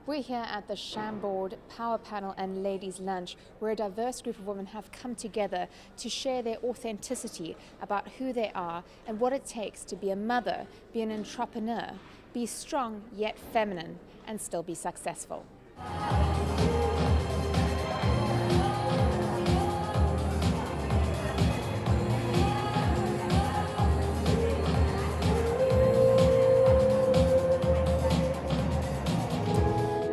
We're here at the Chambord Power Panel and Ladies Lunch, where a diverse group of women have come together to share their authenticity about who they are and what it takes to be a mother, be an entrepreneur, be strong yet feminine, and still be successful.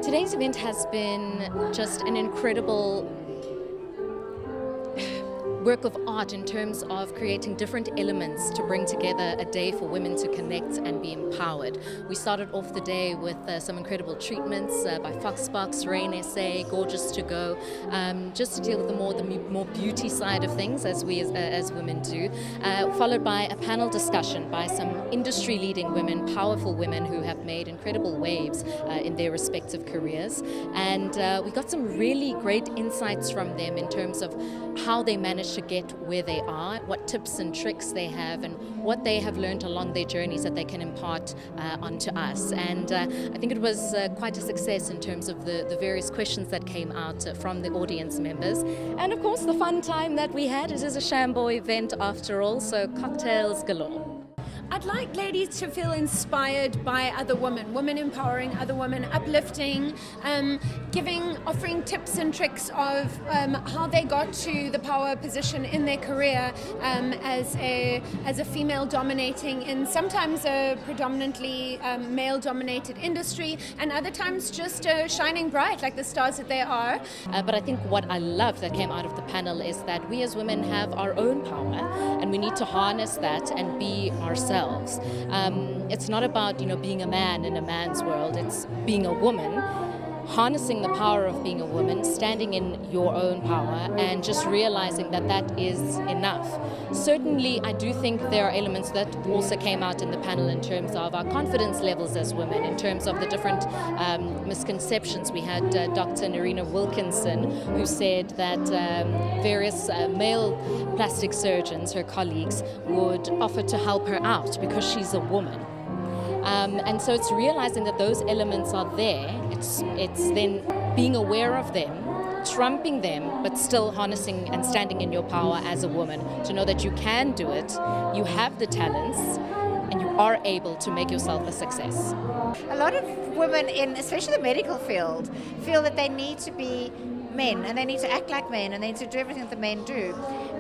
Today's event has been just an incredible work of art in terms of creating different elements to bring together a day for women to connect and be empowered. We started off the day with some incredible treatments by Foxbox, Rain SA, Gorgeous to Go, just to deal with the more beauty side of things as we as women do, followed by a panel discussion by some industry-leading women, powerful women who have made incredible waves in their respective careers. And we got some really great insights from them in terms of how they managed to get where they are, what tips and tricks they have, and what they have learned along their journeys that they can impart onto us. And I think it was quite a success in terms of the various questions that came out from the audience members. And of course the fun time that we had. It is a Chambord event after all, so cocktails galore. I'd like ladies to feel inspired by other women, women empowering other women, uplifting, offering tips and tricks of how they got to the power position in their career as a female dominating in sometimes a predominantly male-dominated industry, and other times just shining bright like the stars that they are. But I think what I love that came out of the panel is that we as women have our own power, and we need to harness that and be ourselves. It's not about being a man in a man's world. It's being a woman, harnessing the power of being a woman, standing in your own power, and just realizing that that is enough. Certainly, I do think there are elements that also came out in the panel in terms of our confidence levels as women, in terms of the different misconceptions. We had Dr. Nerina Wilkinson, who said that various male plastic surgeons, her colleagues, would offer to help her out because she's a woman. And so it's realizing that those elements are there. It's then being aware of them, trumping them, but still harnessing and standing in your power as a woman to know that you can do it, you have the talents, and you are able to make yourself a success. A lot of women in, especially the medical field, feel that they need to be men and they need to act like men and they need to do everything that the men do.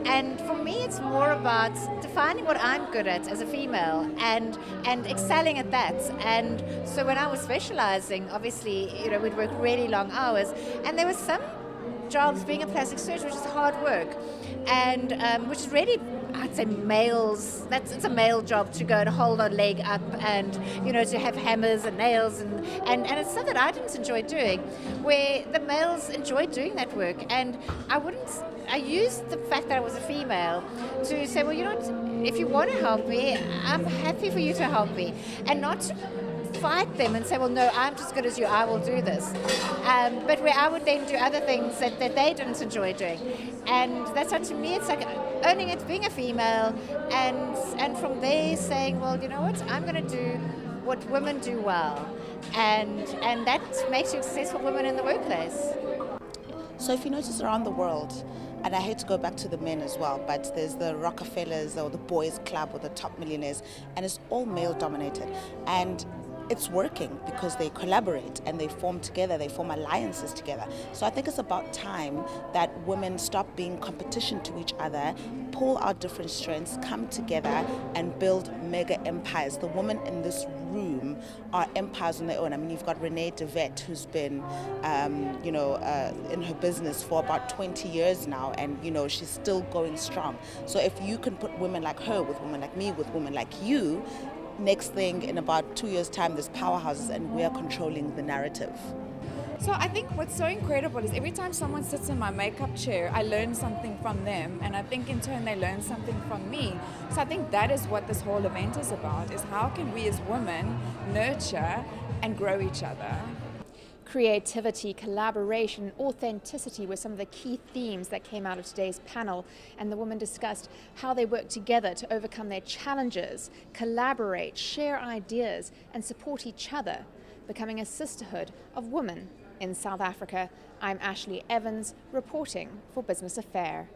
And for me, it's more about defining what I'm good at as a female and excelling at that. And so when I was specializing, obviously, we'd work really long hours, and there was some jobs being a plastic surgeon, which is hard work, and which is really, I'd say, males. It's a male job to go and hold a leg up and to have hammers and nails and it's stuff that I didn't enjoy doing, where the males enjoyed doing that work. And I used the fact that I was a female to say, well, if you want to help me, I'm happy for you to help me, and not to fight them and say, well, no, I'm just good as you, I will do this. But where I would then do other things that they didn't enjoy doing. And that's how, to me, it's like owning it, being a female, and from there saying, well, you know what, I'm going to do what women do well. And that makes you a successful woman in the workplace. So if you notice around the world, and I hate to go back to the men as well, but there's the Rockefellers or the Boys Club or the top millionaires, and it's all male dominated. And it's working because they collaborate and they form together, they form alliances together. So I think it's about time that women stop being competition to each other, pull out different strengths, come together and build mega empires. The women in this room are empires on their own. I mean, you've got Renee De Wet, who's been in her business for about 20 years now, and she's still going strong. So if you can put women like her with women like me, with women like you, next thing, in about 2 years' time, there's powerhouses and we are controlling the narrative. So I think what's so incredible is every time someone sits in my makeup chair, I learn something from them, and I think in turn they learn something from me. So I think that is what this whole event is about, is how can we as women nurture and grow each other. Creativity, collaboration, authenticity were some of the key themes that came out of today's panel, and the women discussed how they work together to overcome their challenges, collaborate, share ideas, and support each other. becoming a sisterhood of women in South Africa. I'm Ashley Evans, reporting for Business Affair.